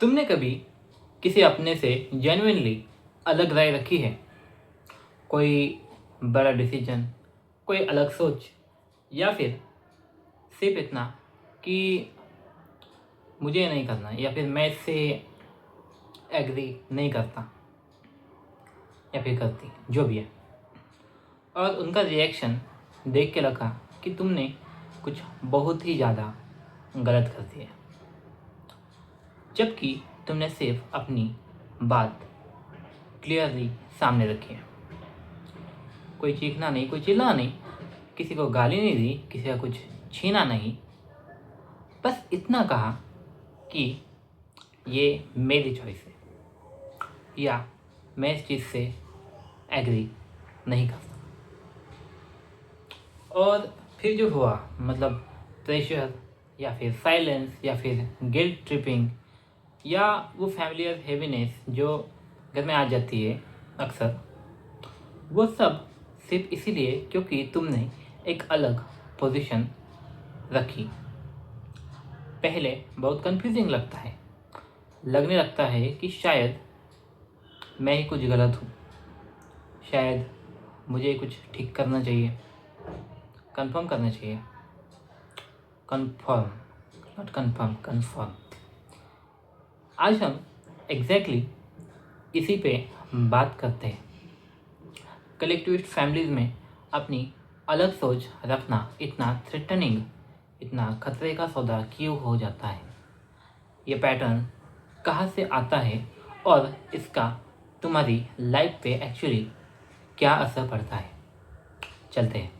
तुमने कभी किसी अपने से जेन्युइनली अलग राय रखी है? कोई बड़ा डिसीजन, कोई अलग सोच, या फिर सिर्फ इतना कि मुझे ये नहीं करना या फिर मैं इससे एग्री नहीं करता या फिर करती, जो भी है। और उनका रिएक्शन देख के लगा कि तुमने कुछ बहुत ही ज़्यादा गलत कर दिया, जबकि तुमने सिर्फ अपनी बात क्लियरली सामने रखी है। कोई चीखना नहीं, कोई चिल्लाना नहीं, किसी को गाली नहीं दी, किसी का कुछ छीना नहीं, बस इतना कहा कि ये मेरी चॉइस है या मैं इस चीज़ से एग्री नहीं करता। और फिर जो हुआ, मतलब प्रेशर या फिर साइलेंस या फिर गिल्ट ट्रिपिंग या वो फैमिलियर हेवीनेस जो घर में आ जाती है अक्सर, वो सब सिर्फ इसीलिए क्योंकि तुमने एक अलग पोजीशन रखी। पहले बहुत कंफ्यूजिंग लगता है, लगने लगता है कि शायद मैं ही कुछ गलत हूँ, शायद मुझे कुछ ठीक करना चाहिए, कंफर्म करना चाहिए। Confirm, not confirm, confirm. आज हम एग्जैक्टली इसी पे बात करते हैं। कलेक्टिविस्ट फैमिलीज में अपनी अलग सोच रखना इतना थ्रेटनिंग, इतना खतरे का सौदा क्यों हो जाता है? ये पैटर्न कहाँ से आता है और इसका तुम्हारी लाइफ पे एक्चुअली क्या असर पड़ता है? चलते हैं।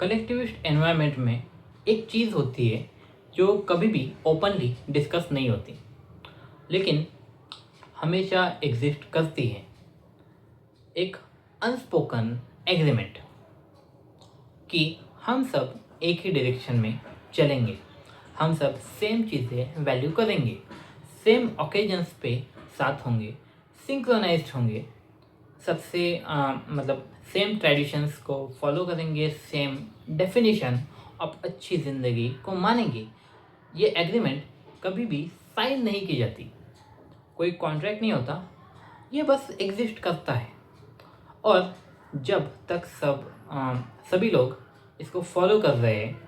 कलेक्टिविस्ट एनवायरनमेंट में एक चीज़ होती है जो कभी भी ओपनली डिस्कस नहीं होती, लेकिन हमेशा एग्जिस्ट करती है। एक अनस्पोकन एग्रीमेंट कि हम सब एक ही डायरेक्शन में चलेंगे, हम सब सेम चीज़ें वैल्यू करेंगे, सेम ओकेजन्स पे साथ होंगे, सिंक्रोनाइज्ड होंगे, सबसे मतलब सेम ट्रेडिशंस को फॉलो करेंगे, सेम डेफिनेशन ऑफ अच्छी ज़िंदगी को मानेंगे। ये एग्रीमेंट कभी भी साइन नहीं की जाती, कोई कॉन्ट्रैक्ट नहीं होता, ये बस एग्जिस्ट करता है। और जब तक सभी लोग इसको फॉलो कर रहे हैं,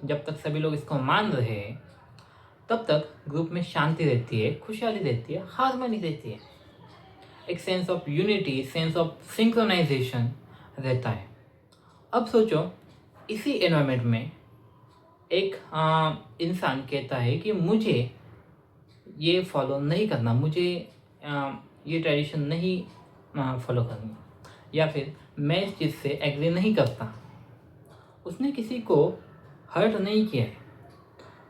जब तक सभी लोग इसको मान रहे हैं, तब तक ग्रुप में शांति रहती है, खुशहाली रहती है, हार्मनी रहती है, एक sense of unity, sense of synchronization रहता है। अब सोचो, इसी एनवायरनमेंट में एक इंसान कहता है कि मुझे ये फॉलो नहीं करना, मुझे ये ट्रेडिशन नहीं फॉलो करनी, या फिर मैं इस चीज़ से एग्री नहीं करता। उसने किसी को हर्ट नहीं किया है,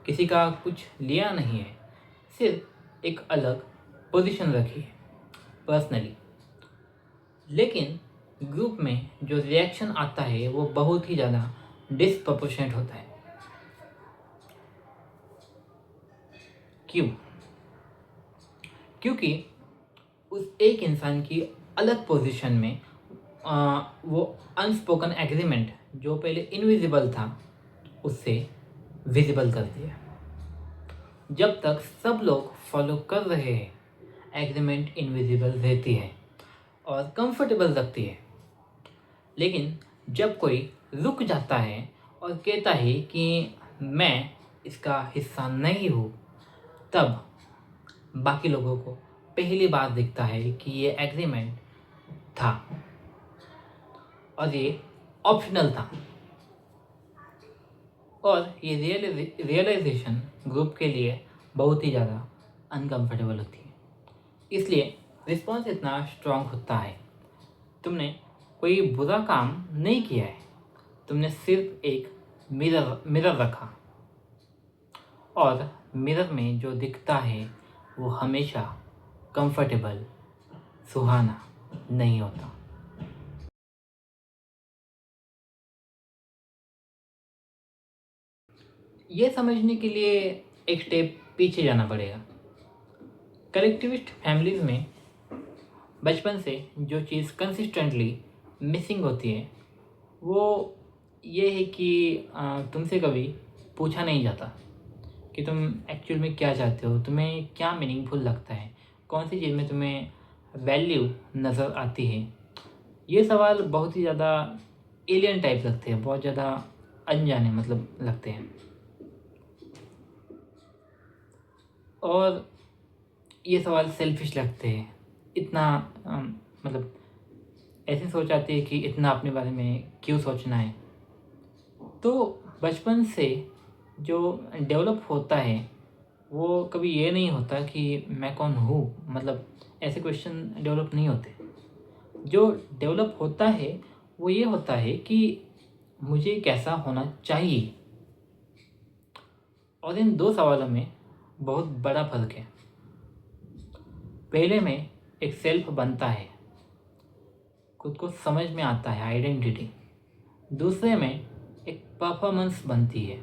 किसी का कुछ लिया नहीं है, सिर्फ एक अलग पोजीशन रखी है पर्सनली। लेकिन ग्रुप में जो रिएक्शन आता है वो बहुत ही ज़्यादा डिसप्रपोर्शनेट होता है। क्यों? क्योंकि उस एक इंसान की अलग पोजीशन में वो अनस्पोकन एग्रीमेंट जो पहले इनविजिबल था, उससे विजिबल कर दिया। जब तक सब लोग फॉलो कर रहे हैं, एग्रीमेंट इनविजिबल रहती है और कंफर्टेबल लगती है। लेकिन जब कोई रुक जाता है और कहता है कि मैं इसका हिस्सा नहीं हूँ, तब बाकी लोगों को पहली बार दिखता है कि ये एग्रीमेंट था और ये ऑप्शनल था। और ये रियलाइजेशन ग्रुप के लिए बहुत ही ज़्यादा अनकंफर्टेबल होती है, इसलिए रिस्पॉन्स इतना स्ट्रांग होता है। तुमने कोई बुरा काम नहीं किया है, तुमने सिर्फ एक मिरर रखा, और मिरर में जो दिखता है वो हमेशा कंफर्टेबल, सुहाना नहीं होता। ये समझने के लिए एक स्टेप पीछे जाना पड़ेगा। कलेक्टिविस्ट फैमिलीज में बचपन से जो चीज़ कंसिस्टेंटली मिसिंग होती है वो ये है कि तुमसे कभी पूछा नहीं जाता कि तुम एक्चुअल में क्या चाहते हो, तुम्हें क्या मीनिंगफुल लगता है, कौन सी चीज़ में तुम्हें वैल्यू नज़र आती है। ये सवाल बहुत ही ज़्यादा एलियन टाइप लगते हैं, बहुत ज़्यादा अनजाने मतलब लगते हैं। और ये सवाल सेल्फिश लगते हैं। इतना मतलब ऐसे सोच आती है कि इतना अपने बारे में क्यों सोचना है। तो बचपन से जो डेवलप होता है वो कभी ये नहीं होता कि मैं कौन हूँ, मतलब ऐसे क्वेश्चन डेवलप नहीं होते। जो डेवलप होता है वो ये होता है कि मुझे कैसा होना चाहिए। और इन दो सवालों में बहुत बड़ा फर्क है। पहले में एक सेल्फ बनता है, खुद को समझ में आता है, आइडेंटिटी। दूसरे में एक परफॉर्मेंस बनती है।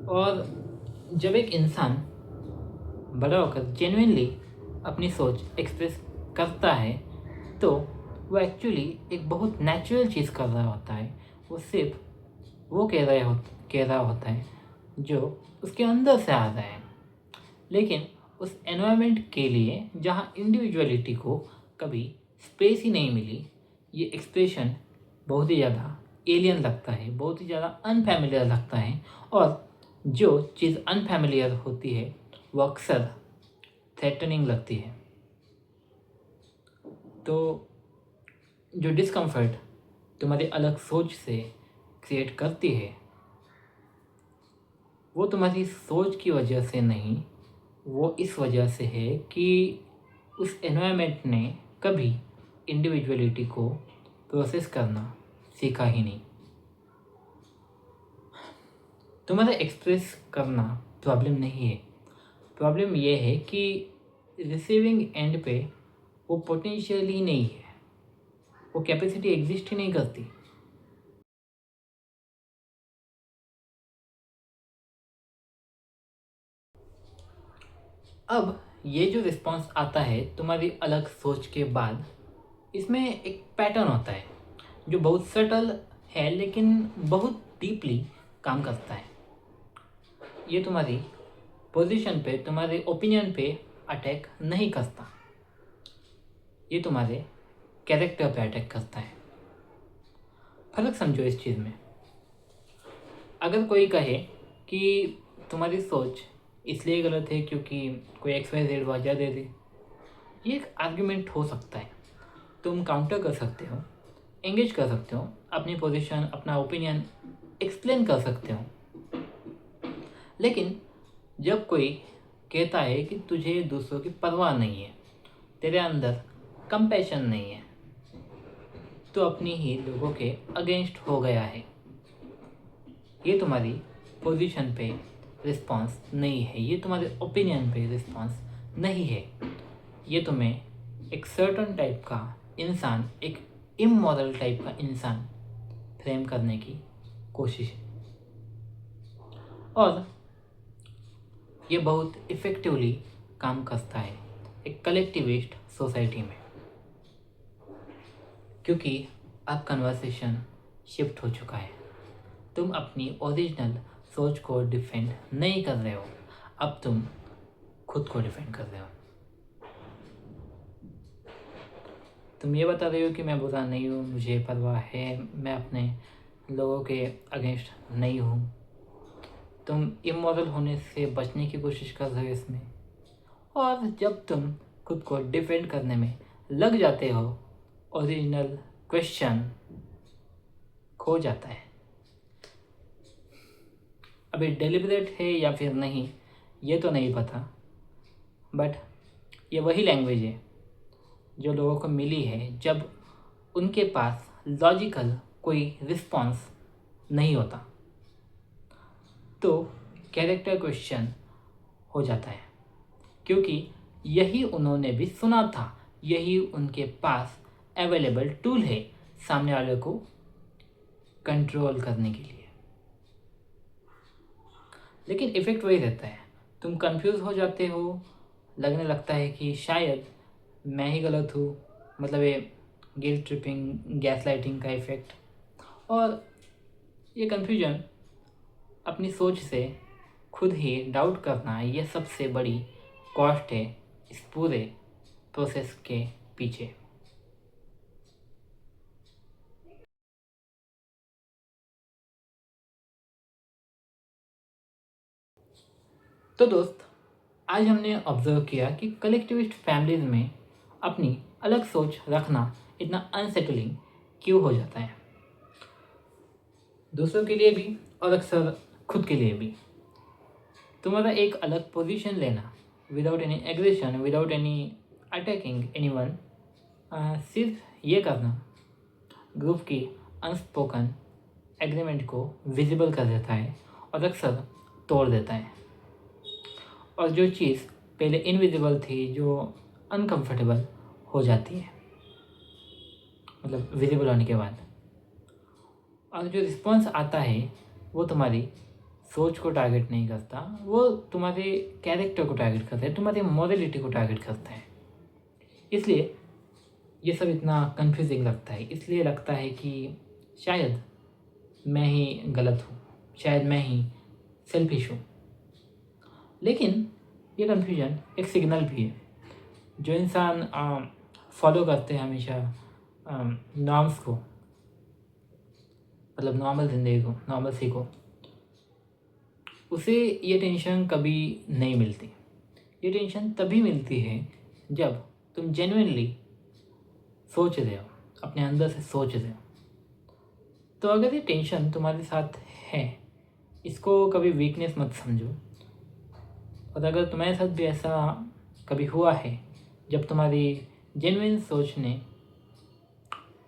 और जब एक इंसान बड़ा होकर जेन्युइनली अपनी सोच एक्सप्रेस करता है तो वो एक्चुअली एक बहुत नेचुरल चीज़ कर रहा होता है। वो सिर्फ वो कह रहा होता है जो उसके अंदर से आ रहा है। लेकिन उस एनवायरनमेंट के लिए जहाँ इंडिविजुअलिटी को कभी स्पेस ही नहीं मिली, ये एक्सप्रेशन बहुत ही ज़्यादा एलियन लगता है, बहुत ही ज़्यादा अनफैमिलियर लगता है। और जो चीज़ अनफैमिलियर होती है वो अक्सर थ्रेटनिंग लगती है। तो जो डिस्कम्फर्ट तुम्हारी अलग सोच से क्रिएट करती है वो तुम्हारी सोच की वजह से नहीं, वो इस वजह से है कि उस एनवायरनमेंट ने कभी इंडिविजुअलिटी को प्रोसेस करना सीखा ही नहीं। तुम्हारा एक्सप्रेस करना प्रॉब्लम नहीं है, प्रॉब्लम ये है कि रिसीविंग एंड पे वो पोटेंशियल ही नहीं है, वो कैपेसिटी एग्जिस्ट ही नहीं करती। अब ये जो रिस्पॉन्स आता है तुम्हारी अलग सोच के बाद, इसमें एक पैटर्न होता है जो बहुत सटल है लेकिन बहुत डीपली काम करता है। ये तुम्हारी पोजीशन पे, तुम्हारे ओपिनियन पे अटैक नहीं करता, ये तुम्हारे कैरेक्टर पे अटैक करता है। फर्क समझो इस चीज़ में। अगर कोई कहे कि तुम्हारी सोच इसलिए गलत है क्योंकि कोई XYZ वजह दे दे, ये एक आर्ग्यूमेंट हो सकता है। तुम काउंटर कर सकते हो, एंगेज कर सकते हो, अपनी पोजीशन, अपना ओपिनियन एक्सप्लेन कर सकते हो। लेकिन जब कोई कहता है कि तुझे दूसरों की परवाह नहीं है, तेरे अंदर कंपैशन नहीं है, तो अपनी ही लोगों के अगेंस्ट हो गया है। ये तुम्हारी पोजीशन पे रिस्पांस नहीं है, ये तुम्हारे ओपिनियन पे रिस्पांस नहीं है। ये तुम्हें एक सर्टन टाइप का इंसान, एक इमोरल टाइप का इंसान फ्रेम करने की कोशिश है। और ये बहुत इफ़ेक्टिवली काम करता है एक कलेक्टिविस्ट सोसाइटी में, क्योंकि अब कन्वर्सेशन शिफ्ट हो चुका है। तुम अपनी ओरिजिनल सोच को डिफेंड नहीं कर रहे हो, अब तुम खुद को डिफेंड कर रहे हो। तुम ये बता रहे हो कि मैं बुरा नहीं हूँ, मुझे परवाह है, मैं अपने लोगों के अगेंस्ट नहीं हूँ। तुम इमोरल होने से बचने की कोशिश कर रहे हो इसमें। और जब तुम खुद को डिफेंड करने में लग जाते हो, ओरिजिनल क्वेश्चन खो जाता है। अभी डेलिबरेट है या फिर नहीं ये तो नहीं पता, बट ये वही लैंग्वेज है जो लोगों को मिली है जब उनके पास लॉजिकल कोई रिस्पॉन्स नहीं होता। तो कैरेक्टर क्वेश्चन हो जाता है, क्योंकि यही उन्होंने भी सुना था, यही उनके पास अवेलेबल टूल है सामने वाले को कंट्रोल करने के लिए। लेकिन इफ़ेक्ट वही रहता है, तुम कंफ्यूज हो जाते हो, लगने लगता है कि शायद मैं ही गलत हूँ, मतलब ये गिल्ट ट्रिपिंग, गैस लाइटिंग का इफ़ेक्ट। और ये कन्फ्यूजन अपनी सोच से खुद ही डाउट करना, ये सबसे बड़ी कॉस्ट है इस पूरे प्रोसेस के पीछे। तो दोस्त, आज हमने ऑब्जर्व किया कि कलेक्टिविस्ट फैमिलीज में अपनी अलग सोच रखना इतना अनसेटलिंग क्यों हो जाता है, दूसरों के लिए भी और अक्सर खुद के लिए भी। तुम्हारा एक अलग पोजीशन लेना without any aggression, without any attacking anyone, सिर्फ ये करना ग्रुप की अनस्पोकन एग्रीमेंट को विजिबल कर देता है और अक्सर तोड़ देता है। और जो चीज़ पहले इनविजिबल थी, जो अनकंफर्टेबल हो जाती है, मतलब विजिबल होने के बाद, और जो रिस्पॉन्स आता है वो तुम्हारी सोच को टारगेट नहीं करता, वो तुम्हारे कैरेक्टर को टारगेट करता है, तुम्हारी मॉरलिटी को टारगेट करता है। इसलिए ये सब इतना कंफ्यूजिंग लगता है। इसलिए लगता है कि शायद मैं ही गलत हूँ, शायद मैं ही सेल्फिश हूँ। लेकिन ये कन्फ्यूजन एक सिग्नल भी है। जो इंसान फॉलो करते हैं हमेशा नॉर्म्स को, मतलब नॉर्मल ज़िंदगी को, नॉर्मल को, उसे ये टेंशन कभी नहीं मिलती। ये टेंशन तभी मिलती है जब तुम जेन्युइनली सोच रहे हो, अपने अंदर से सोच रहे हो। तो अगर ये टेंशन तुम्हारे साथ है, इसको कभी वीकनेस मत समझो। और अगर तुम्हारे साथ भी ऐसा कभी हुआ है जब तुम्हारी जेन्युइन सोच ने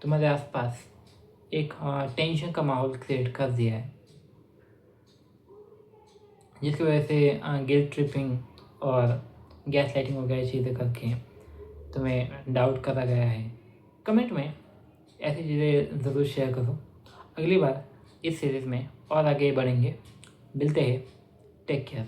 तुम्हारे आसपास एक टेंशन का माहौल क्रिएट कर दिया है, जिसकी वजह से गिल्ट ट्रिपिंग और गैस लाइटिंग वगैरह चीज़ें करके तुम्हें डाउट करा गया है, कमेंट में ऐसी चीज़ें ज़रूर शेयर करो। अगली बार इस सीरीज़ में और आगे बढ़ेंगे। मिलते हैं। Take care.